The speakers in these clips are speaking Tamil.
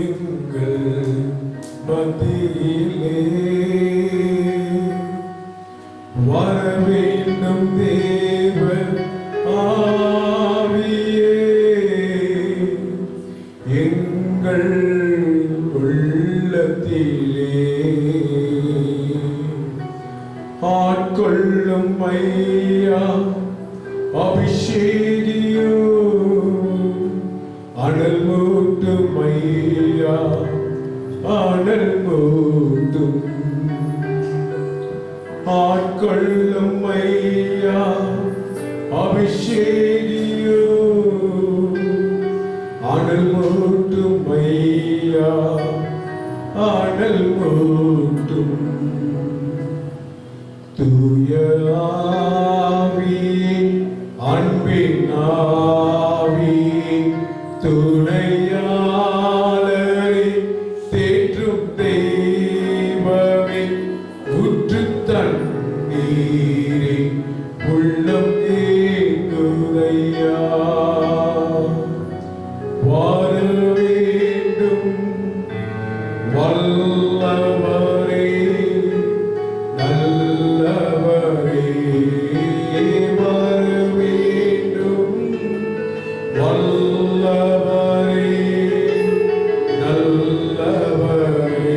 எங்கள் மத்தியிலே வரவேண்டும் தேவ ஆவியே, எங்கள் உள்ளத்திலே ஆட்கொள்ளும் ஐயா, அபிஷேகியோ அனல் மூட்டும் ஐயா, அனல் மூட்டும் ஆட்கொள்ளும் ஐயா, அபிஷேகியோ அனல் மூட்டும் ஐயா, அனல் மூட்டும் தூய ஆவி, அன்பின் ஆவி, துணையாளரை தேற்றும் தெய்வமே, ஊற்று தண்ணீரே உள்ளம் ஏங்குதையா, வார வேண்டும் வல்லவரே, நல்லவரே, வர வேண்டும் வல்லவரே, நல்லவரே.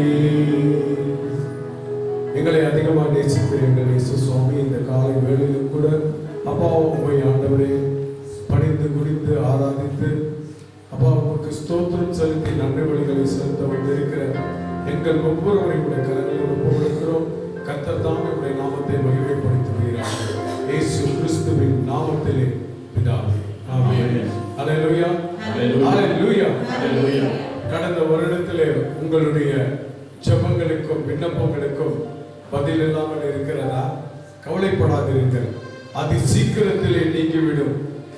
எங்களை அதிகமாக நேசிக்கிற எங்கள் இயேசு சுவாமி, இந்த காலை வேளையிலும் கூட அப்பா உம்மை ஆண்டவரே பணிந்து குறித்து ஆராதித்து அப்பா உமக்கு ஸ்தோத்திரம் செலுத்தி நன்றி வழிகளை செலுத்த வந்திருக்கிற எங்கள் ஒவ்வொருவரையும் உடைய கரங்களோடு ஒப்புக்கொடுக்கிறோம். கர்த்தர் தாமே உடைய நாமத்தை மகிமைப்படுத்துகிறார். இயேசு கிறிஸ்துவின் நாமத்திலே பிதாவே, ஆமென். அல்லேலூயா, அல்லேலூயா, அல்லேலூயா. கடந்த வருடத்திலே உங்களுடைய ஜெபங்களுக்கும் விண்ணப்பங்களுக்கும் பதில் இல்லாமல் இருக்கிறதா? கவலைப்படாதிருங்கள், அது சீக்கிரத்திலே நீங்கிவிடும்.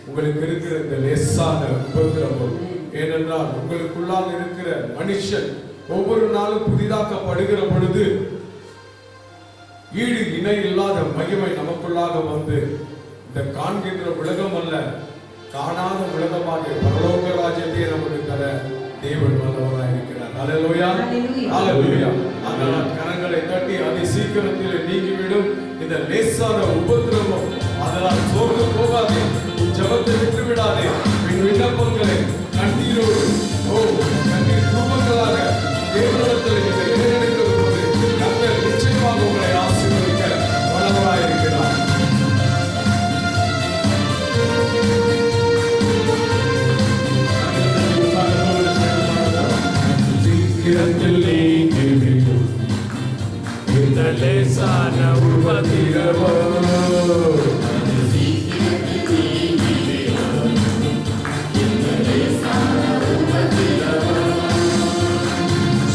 உங்களுக்கு இருக்கிற இந்த லேசான உபத்திரவம், ஏனென்றால் உங்களுக்குள்ளால் இருக்கிற மனுஷன் ஒவ்வொரு நாளும் புதிதாக்கப்படுகிற பொழுது ஈடு இணை இல்லாத மகிமை நமக்குள்ளாக வந்து இந்த காண்கின்ற உலகம் அல்ல, காணாத உலகமாக பரலோக ராஜ்யத்தை நமக்கு தர தேவன் வல்லவராய் இருக்கிறார். அல்லேலூயா, அல்லேலூயா. அதனால் கரங்களை தட்டி அதை சீக்கிரத்தில் நீங்கிவிடும் இந்த லேசான உபத்திரவம். அதனால் சோர்ந்து போகாதே, ஜெபத்தை விட்டு விடாதே. விண்ணப்பங்களை கண்ணீரோடு கண்ணீர் குடும்பங்களாக தேவனிடத்தில் நீங்கள் ஏறெடுக்கிற போது கர்த்தர் நிச்சயமாக உங்களை ஆசீர்வதிக்க வல்லவராய் இருக்கிறார். சீக்கிரத்தில் நீங்கிவிடும் இந்த லேசான உபத்திரவம்,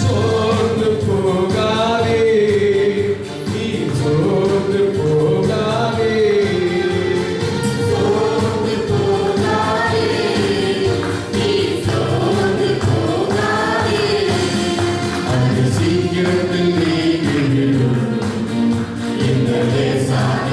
சோர்ந்து போகாதே, நீ சோர்ந்து போகாதே, சோர்ந்து போகாதே, நீ சோர்ந்து போகாதே, அது சீக்கிரத்தில் நீங்கிவிடும் இந்த லேசான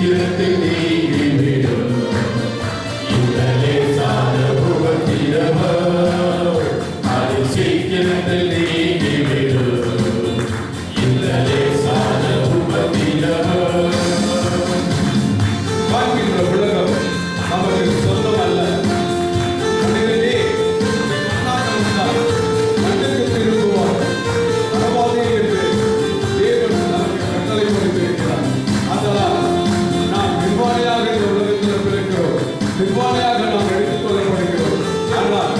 சீக்கிரத்தில் நீங்கிவிடும் இந்த லேசான உபத்திரவோ அது சீக்கிரத்தில் நீங்கிவிடும் இந்த லேசான உபத்திரவோ. பார்க்கின்ற உலகம் நமக்கு சொந்தம் அல்ல. மனிதனே மண்ணுக்கு திரும்புவார் பரவாதே என்று தேவன் நமக்கு கட்டளை கொடுத்திருக்கிறார். அதனால் நாம் நிர்வாணியாக இந்த உலகத்தில் பிறக்கிறோம், நிர்வாணியாக நாம் எடுத்துக் கொள்ளப்படுகிறோம். ஆனால்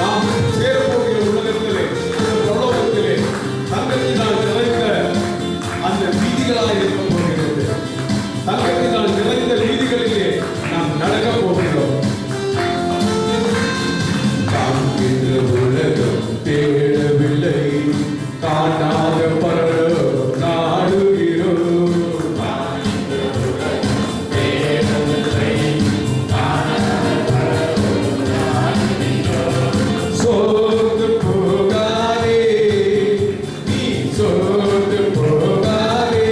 நாம் சேரப்போகிற உலகத்திலே உலகத்திலே தங்கத்தினால் நிறைந்த அந்த வீதிகளாக இருக்க போகிறது. தங்கத்தினால் நிறைந்த வீதிகளிலே நாம் நடக்கப் போகிறோம். காண்கின்ற உலகம் தேடவில்லை, காணாத பரலோகம் நாடுகிறோம். சோர்ந்து போகாதே, நீ சோர்ந்து போகாதே,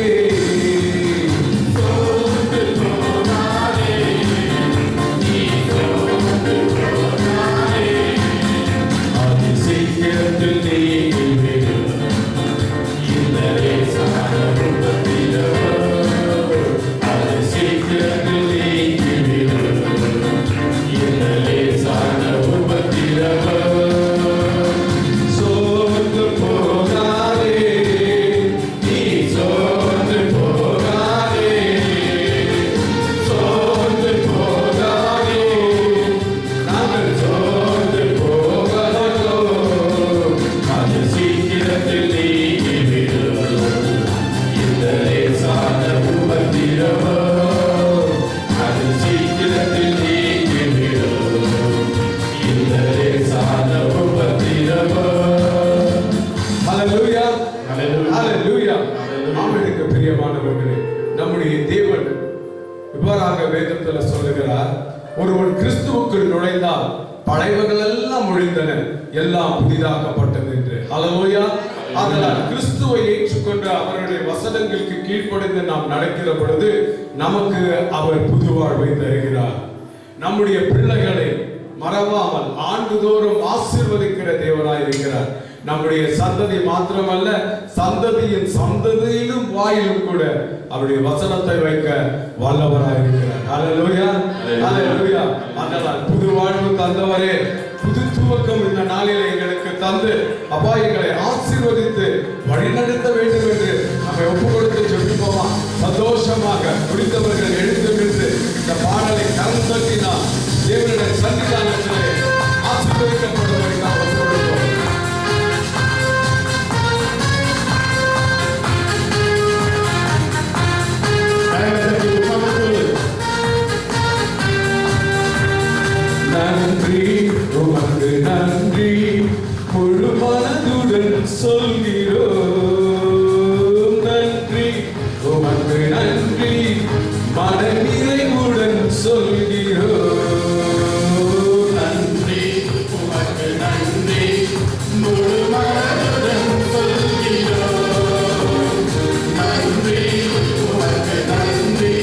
சோர்ந்து போகாதே, நீ சோர்ந்து போகாதே. அது சீக்கிரத்தில் நீங்கிவிடும் இந்த லேசான உபத்திரவோ அது சீக்கிரத்தில் நீங்கிவிடும் இந்த லேசான உபத்திரவோ. சோர்ந்து போகாதே, நீ சோர்ந்து போகாதே, சோர்ந்து போகாதே, நாங்கள் சோர்ந்து போகமாட்டோம். அது சீக்கிரத்தில் நீங்கிவிடும் இந்த லேசான உபத்திரவோ அது சீக்கிரத்தில் நீங்கிவிடும் இந்த லேசான உபத்திரவோ. ஹல்லேலூயா, ஹல்லேலூயா. ஆமெனுக்கு பிரியமானவர்களே, நம்முடைய தேவன் இவ்வாறாக வேதத்தில் சொல்லுகிறார், ஒருவன் கிறிஸ்துவுக்குள் நுழைந்தால் பழையவர்கள் எல்லாம் ஒழிந்தன, எல்லாம் புதிதாக்கப்பட்டது என்று. ஹல்லேலூயா. அதனால் கிறிஸ்துவை ஏற்றுக்கொண்ட அவருடைய வசனங்களுக்கு கீழ்ப்படிந்து நாம் நடக்கிற பொழுது நமக்கு அவர் புது வாழ்வை தருகிறார். நம்முடைய பிள்ளைகளை மறவாமல் ஆண்டுதோறும் ஆசீர்வதிக்கிற தேவனாய் இருக்கிறார். நம்முடைய சந்ததி மாத்திரமல்ல, சந்ததியின் சந்ததியிலும் வாயிலும் கூட அவருடைய வசனத்தை வைக்க வல்லவராய் இருக்கிறார். ஹல்லேலூயா, ஹல்லேலூயா. அதனால் புது வாழ்வு தந்தவரே, புது துவக்கம் இந்த நாளிலே எங்களுக்கு தந்து அப்பா எங்களை ஆசீர்வதித்து வழிநடத்த வேண்டும் என்று நம்மை ஒப்பு கொடுத்து ஜெபிப்போமா? சந்தோஷமாக முடித்தவர்கள் எழுந்து நின்று இந்த பாடலை கரம் தட்டி நாம் தேவனுடைய சன்னிதானத்திலே ஆசீர்வதிக்கப்படுவதை நாம் ஒப்பு கொடுப்போம். நன்றி உமக்கு நன்றி, முழு மனதுடன் சொல்கிறோம். நன்றி உமக்கு நன்றி, மன நிறைவுடன் சொல்கிறோம். நன்றி உமக்கு நன்றி, முழு மனதுடன் சொல்கிறோம். நன்றி உமக்கு நன்றி,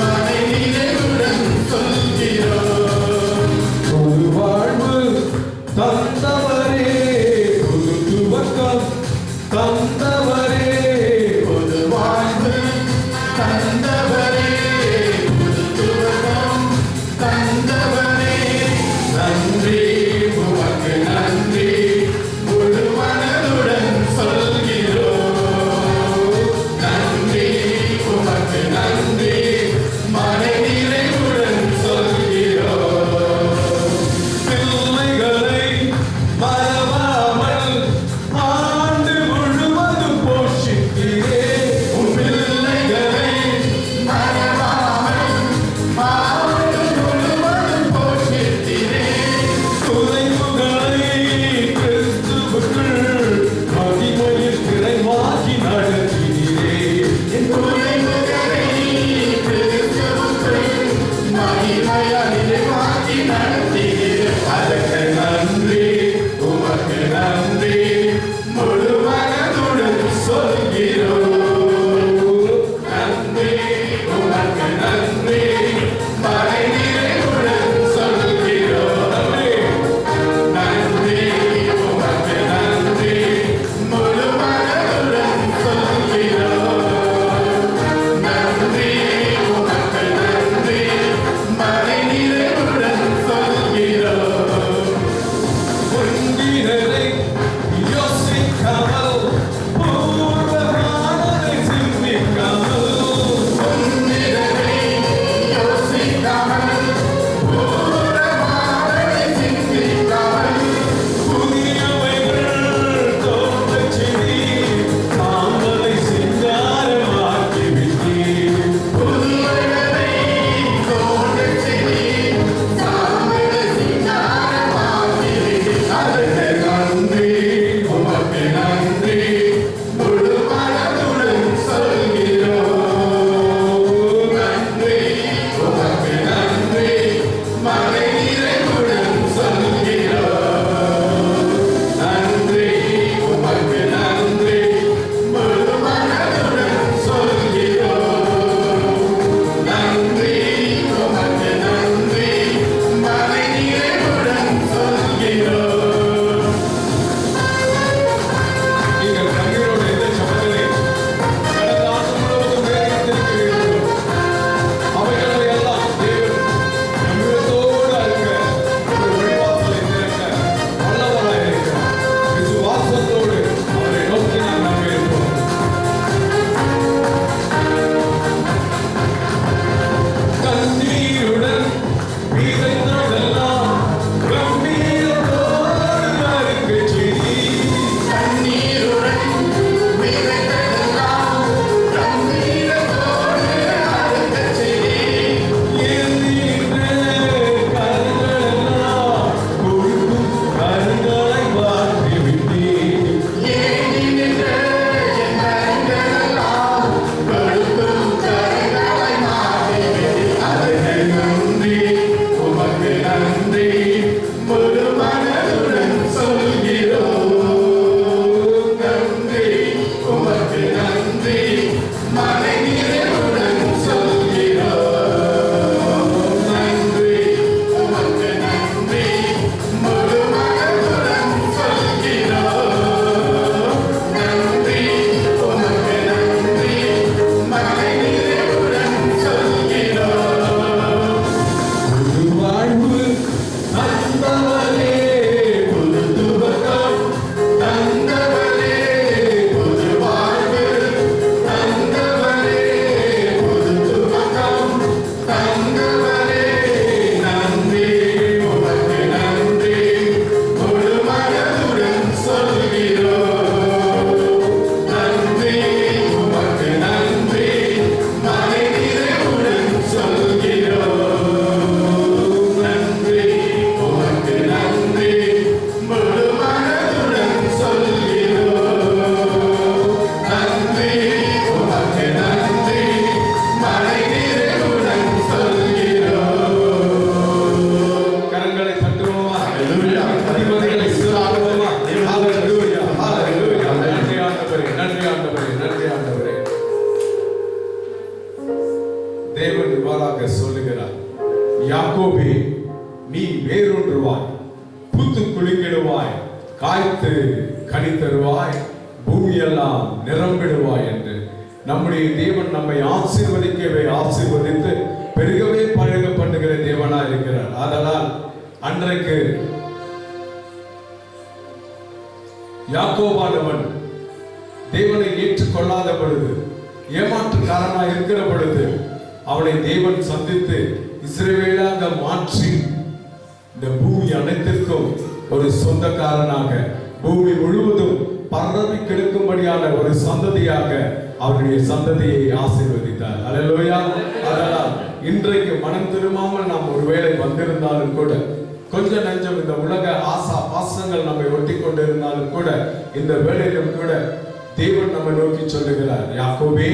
மன நிறைவுடன் சொல்கிறோம். புது வாழ்வு தந்தவரே, புது துவக்கம் தந்தவரே, புது வாழ்வு தந்தவரே, புது துவக்கம் தந்தவரே. நன்றி உமக்கு நன்றி, முழு மனதுடன் சொல்கிறோம். நன்றி உமக்கு நன்றி, மன நிறைவுடன் சொல்கிறோம். பிள்ளைகளை மறவாமல் ஆண்டு முழுவதும் போஷிக்கிறே. உன் பிள்ளைகளை மறவாமல் தேவன் இவ்வாறாக சொல்லுகிறார், யாக்கோபே நீ வேரூன்றுவாய், பூத்து குலுங்கிடுவாய், காய்த்து கனி தருவாய், பூமியெல்லாம் நிரம்பிடுவாய் என்று நம்முடைய தேவன் நம்மை ஆசீர்வதிக்கவே ஆசீர்வதித்து பெருகவே பழக பண்ணுகிற தேவனா இருக்கிறார். அதனால் அன்றைக்கு யாக்கோபானவன் தேவனை ஏற்றுக்கொள்ளாத பொழுது, ஏமாற்றுக்காரனாக இருக்கிற பொழுது அவனை தேவன் சந்தித்து இஸ்ரவேலாக மாற்றி இந்த பூமி அனைத்திற்கும் ஒரு சொந்தக்காரனாக, பூமி முழுவதும் பரவி கிடக்கும்படியான ஒரு சந்ததியாக அவருடைய சந்ததியை ஆசீர்வதித்தார். அல்லேலூயா. அதனால் இன்றைக்கு மனம் திரும்பாமல் நாம் ஒருவேளை வந்திருந்தாலும் கூட, கொஞ்ச நஞ்சம் இந்த உலக ஆசா பாசங்கள் நம்மை ஒட்டி கொண்டிருந்தாலும் கூட, இந்த வேளையிலும் கூட தேவன் நம்மை நோக்கி சொல்லுகிறார், யாக்கோபே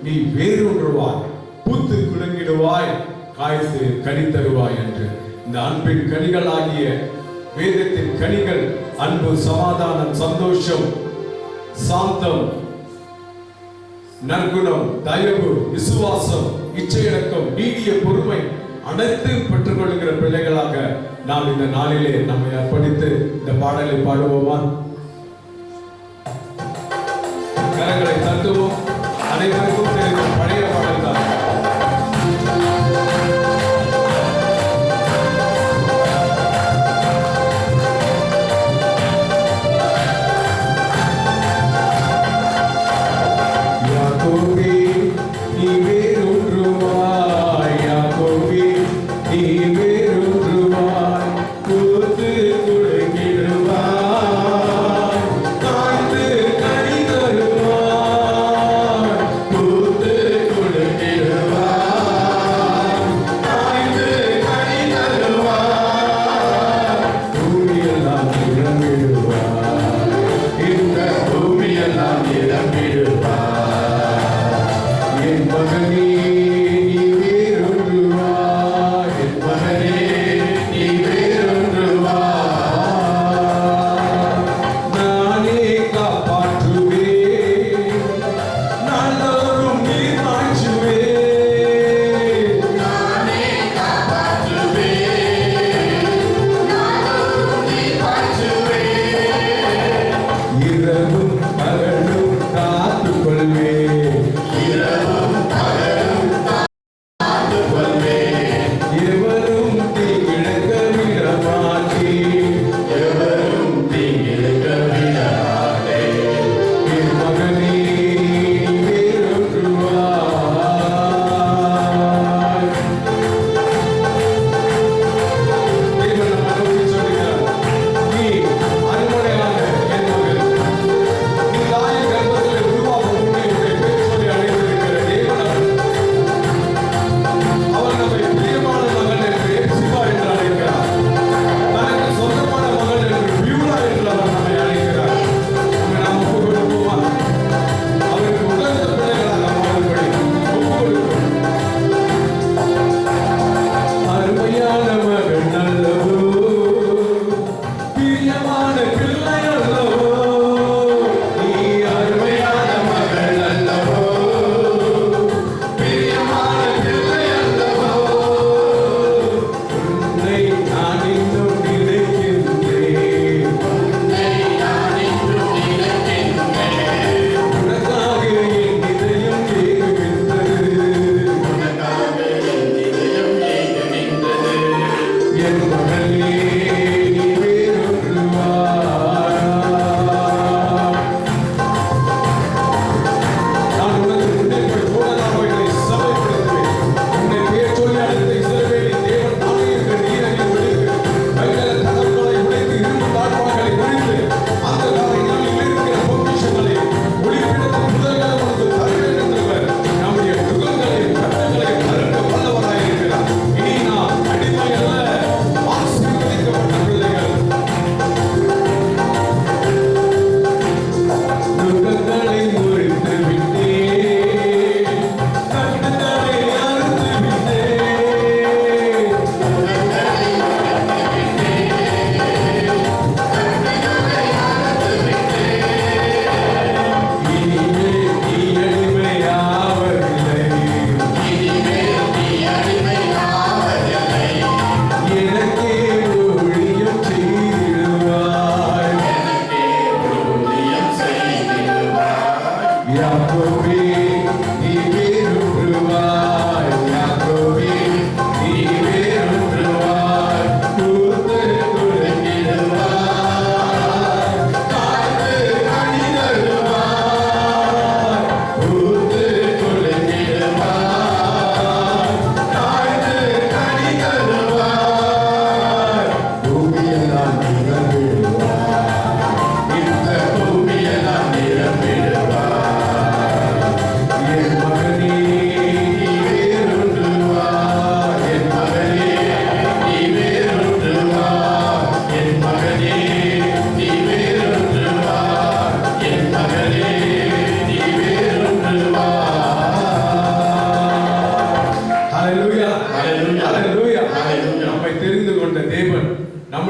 நீ வேரூன்றுவாய், பூத்து குலுங்கிடுவாய், காய்த்து கனி தருவாய் என்று. இந்த அன்பின் கனிகள் ஆகிய வேதத்தின் கனிகள் அன்பு, சமாதானம், சந்தோஷம், சாந்தம், நற்குணம், தயவு, விசுவாசம், இச்சையடக்கம், நீடிய பொறுமை அனைத்தையும் பெற்றுக் கொள்கிற பிள்ளைகளாக நாம் இந்த நாளிலே நம்மை அர்ப்பணித்து இந்த பாடலை பாடுவோமா? கரங்களை தட்டுவோம். அனைவருக்கும் தெரியும் பழைய பாடல் தான். Ooh.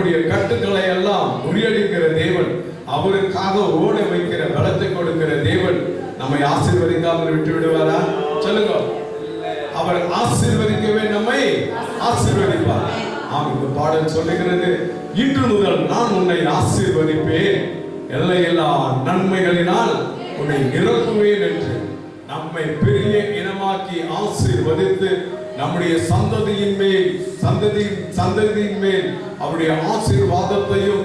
நம்முடைய கட்டுக்களை எல்லாம் முறியடிக்கிற தேவன், அவருக்காக ஓட வைக்கிற பலத்தை கொடுக்கிற தேவன் நம்மை ஆசீர்வதிக்காமல் விட்டு விடுவாரா? சொல்லுங்க. அவர் ஆசீர்வதிக்கவே நம்மை ஆசீர்வதிப்பார். ஆம், இந்த பாடல் சொல்லுகிறது, இன்று முதல் நான் உன்னை ஆசீர்வதிப்பேன், எல்லையில்லா நன்மைகளினால் உன்னை நிரப்புவேன் என்று நம்மை பெரிய இனமாக்கி ஆசீர்வதித்து நம்முடைய சந்ததியின் மேல் அவருடைய ஆசீர்வாதத்தையும்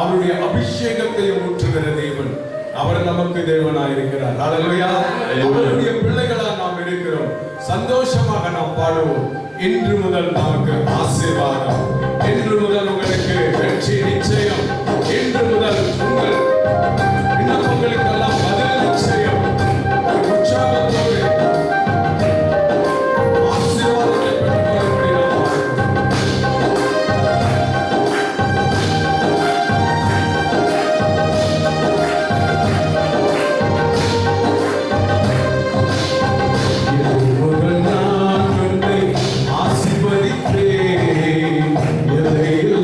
அவருடைய அபிஷேகத்தையும் ஊற்றுகிற தேவன். அவர் நமக்கு தேவனாயிருக்கிறார். அல்லேலூயா. அவருடைய பிள்ளைகளா நாம் இருக்கிறோம். சந்தோஷமாக நாம் பாடுவோம். இன்று முதல் நமக்கு ஆசீர்வாதம், இன்று முதல் உங்களுக்கு வெற்றி நிச்சயம், இன்று முதல் உங்கள் விண்ணப்பங்களுக்கெல்லாம் பதில் நிச்சயம். உற்சாகத்தோடு ஆசீர்வாதத்தை பெற்றுக்கொள்ளும்படி நாம் முதல் நான் உன்னை ஆசீர்வதிப்பேன், எல்லையில்லா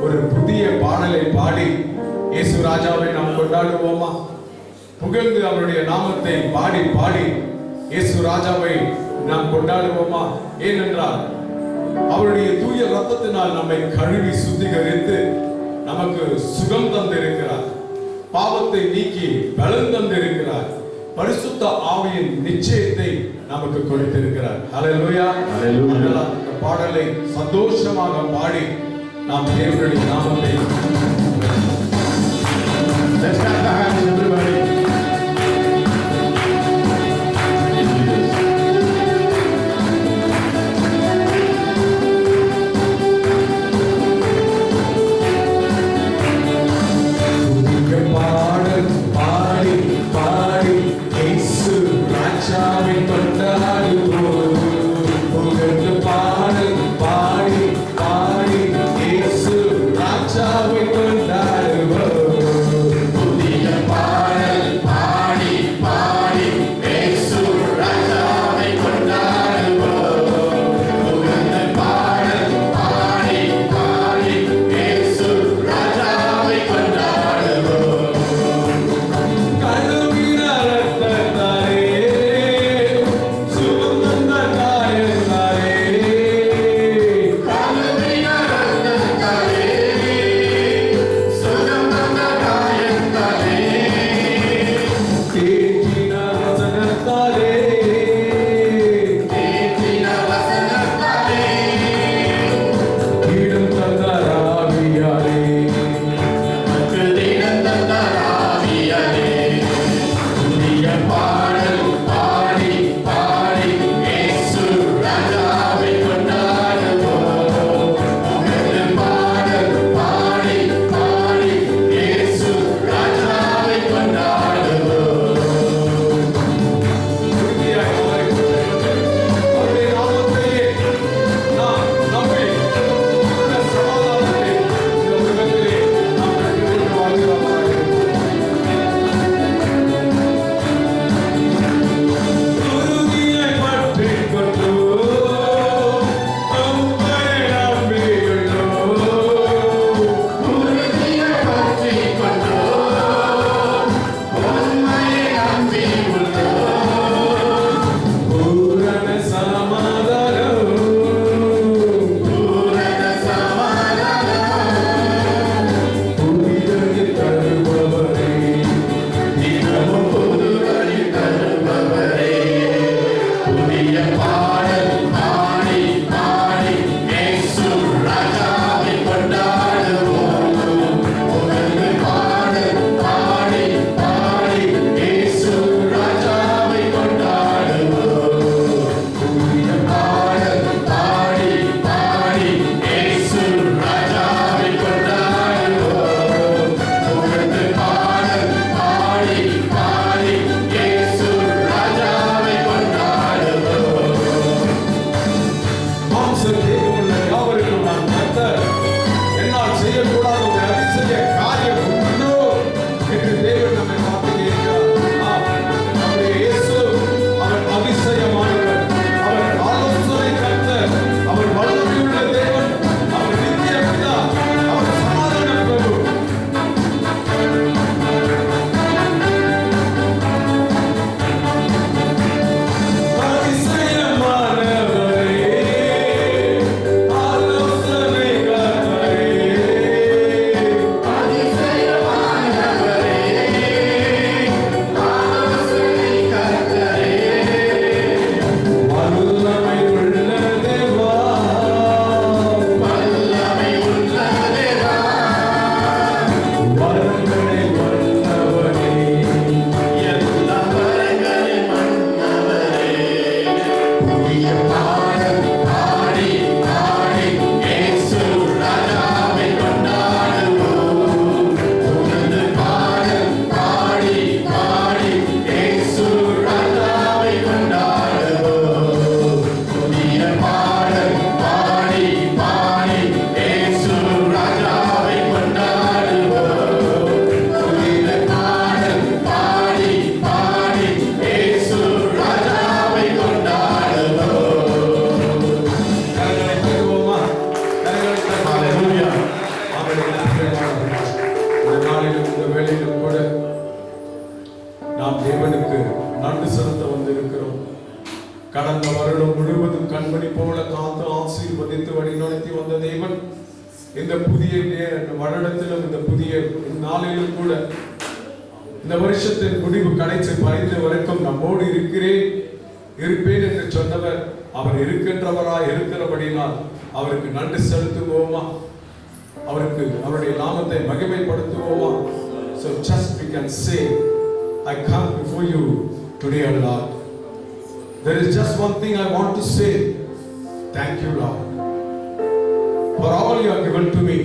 ஒரு புதிய பாடலை பாடி இயேசு ராஜாவை நாம் கொண்டாடுவோமா? புகழ்ந்து அவருடைய நாமத்தை பாடி பாடி இயேசு ராஜாவை நாம் கொண்டாடுவோமா? ஏனென்றால் அவருடைய தூய ரத்தத்தினால் நம்மை கழுவி சுத்திகரித்து நமக்கு சுகம் தந்திருக்கிறார், பாவத்தை நீக்கி பலன் தந்திருக்கிறார், பரிசுத்த ஆவியின் நிச்சயத்தை நமக்கு கொடுத்திருக்கிறார். ஹல்லேலூயா, ஹல்லேலூயா. இந்த பாடலை சந்தோஷமாக பாடி நாம் தேவனுடைய நாமத்தை Let's clap our hands, everybody. பாடல் பாடி பாடி இயேசு ராஜாவை கொண்டாடுவோம். புகழ்ந்து பாடல் பாடி பாடி இயேசு ராஜாவை கொண்டாடுவோம். புதிய பாடல் கடந்த வருடம் முழுவதும் கண்மணி போல காத்து ஆசீர்வதித்து வழிநடத்தி வந்த தேவன் இந்த புதிய வருடத்திலும் இந்த புதிய நாளிலும் கூட இந்த வருஷத்தின் முடிவு கடைசி 15 வரைக்கும் நம்மோடு இருப்பேன் என்று சொன்னவர் அவர் இருக்கின்றவராய் இருக்கிறபடினால் அவருக்கு நன்றி செலுத்துவோமா, அவருக்கு அவருடைய நாமத்தை மகிமைப்படுத்துவோமா. So just we can say, I come before you today, O Lord. There is just one thing I want to say. Thank you, Lord, for all you have given to me,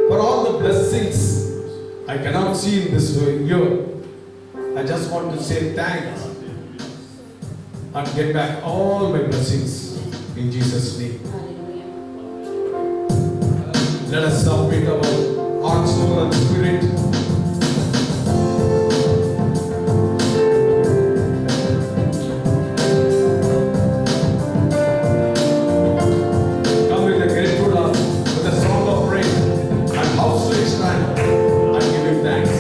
for all the blessings I cannot see in this year. I just want to say thanks and get back all my blessings in Jesus' name. Let us submit our heart, soul and spirit. Come with a grateful heart, with a song of praise, and house to stand and give him thanks.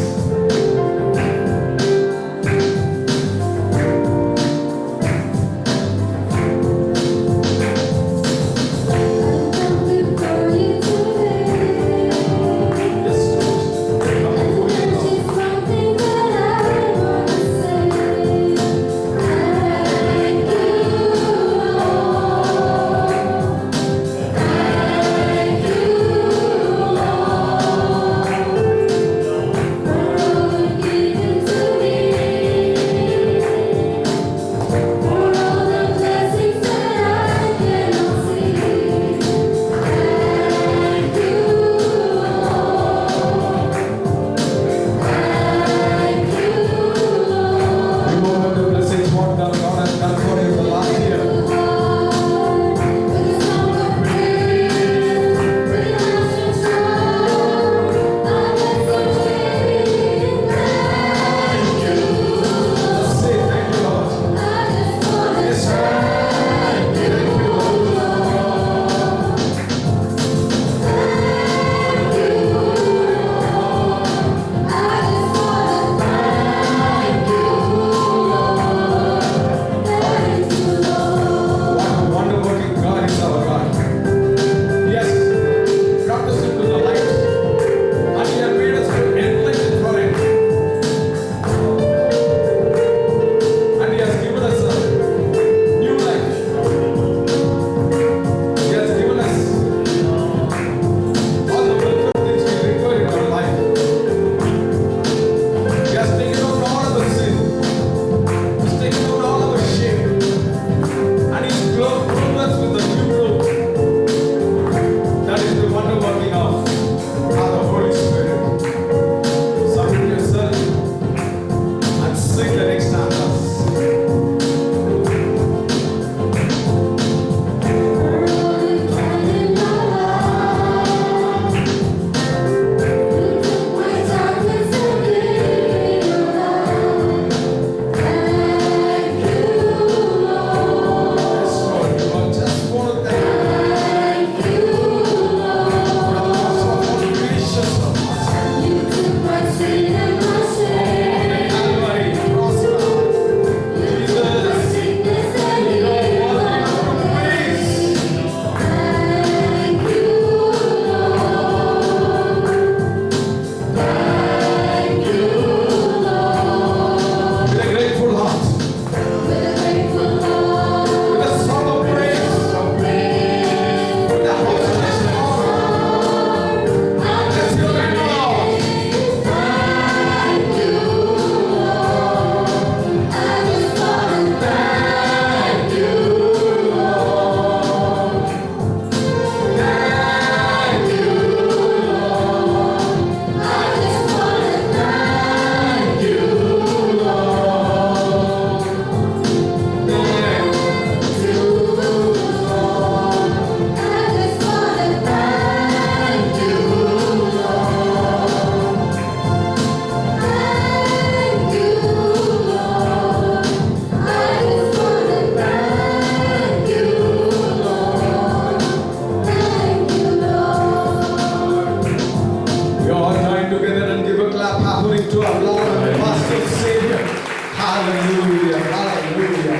Hallelujah, hallelujah.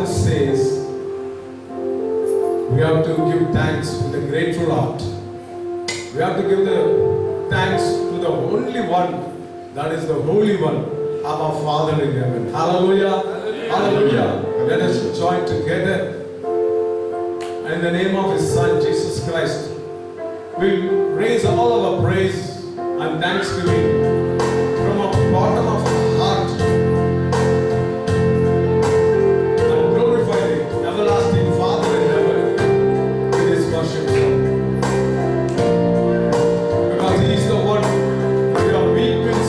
psalmist says, we have to give thanks with a grateful heart. We have to give the thanks to the only one, that is the Holy One, our Father in heaven. Hallelujah. Hallelujah. Let us join together. And in the name of His Son, Jesus Christ, we'll raise all our praise and thanksgiving from the bottom of our heart and glorify the everlasting Father in heaven with His worship song. Because He is the one who your weakness,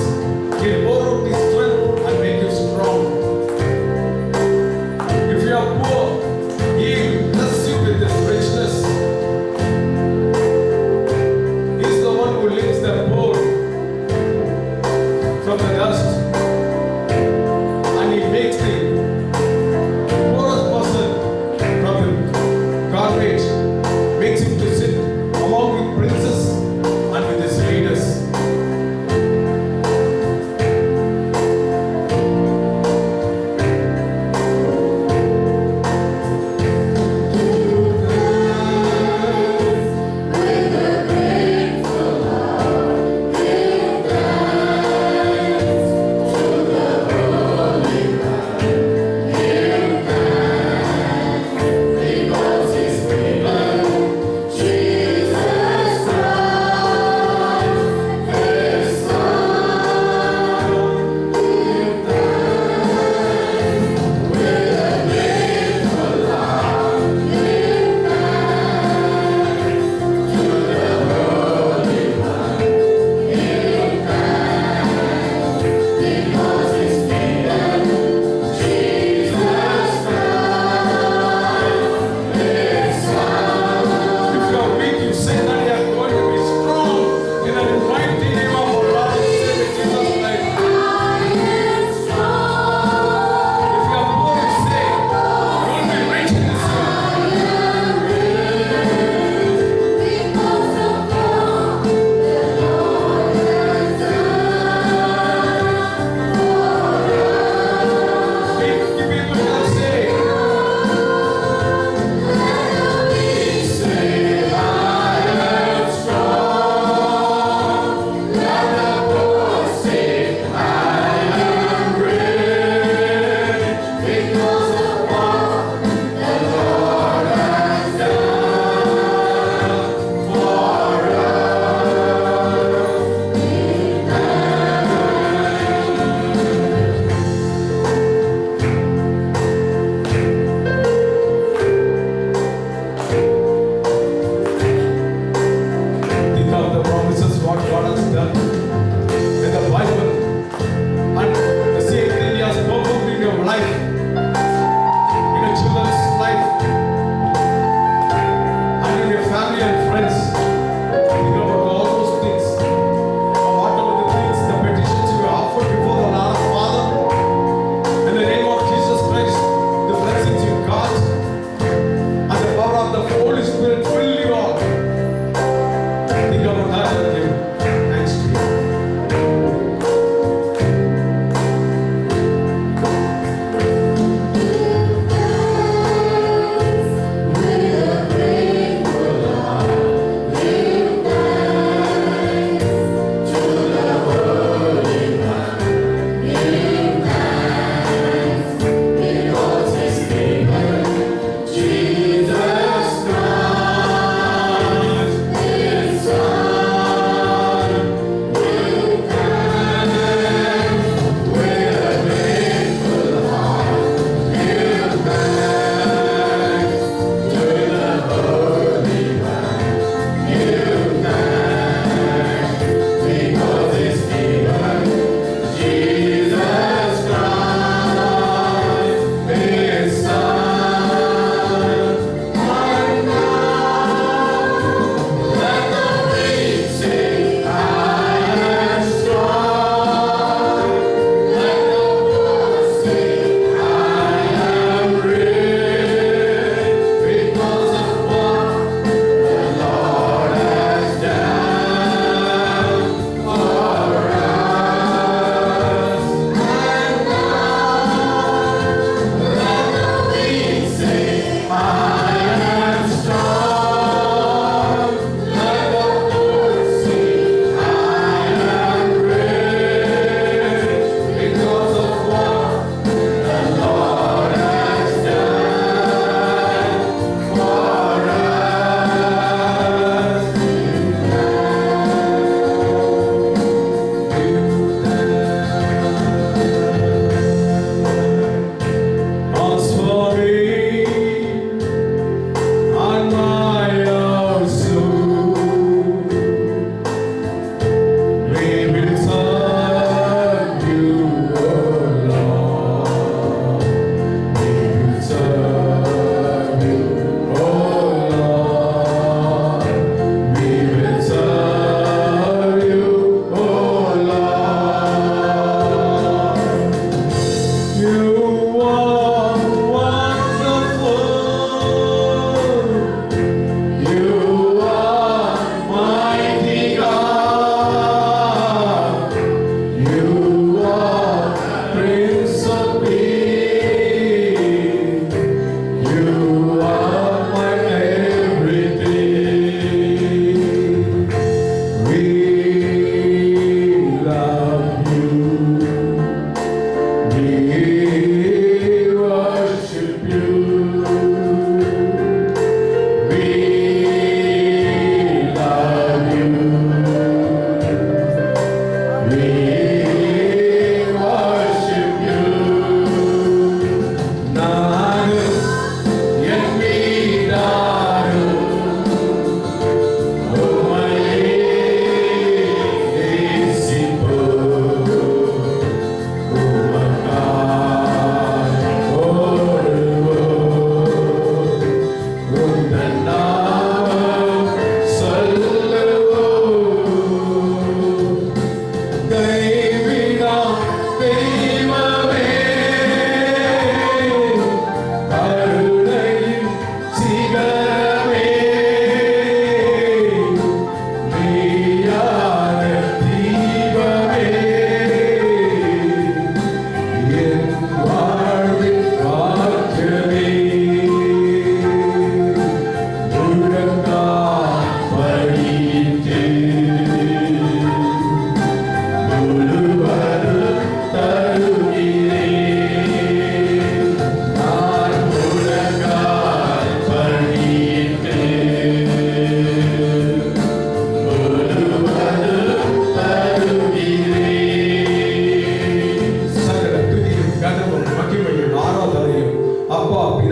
He'll pour out His strength and make you strong. If you are poor, He'll bless you with His richness. He is the one who lifts the poor.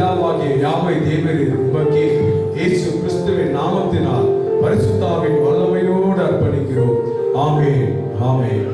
பிதாவாகிய யாவை தேவரீர் உமக்கு இயேசு கிறிஸ்துவின் நாமத்தினால் பரிசுத்தாவின் வல்லமையோடு அர்ப்பணிக்கிறோம். ஆமென், ஆமென்.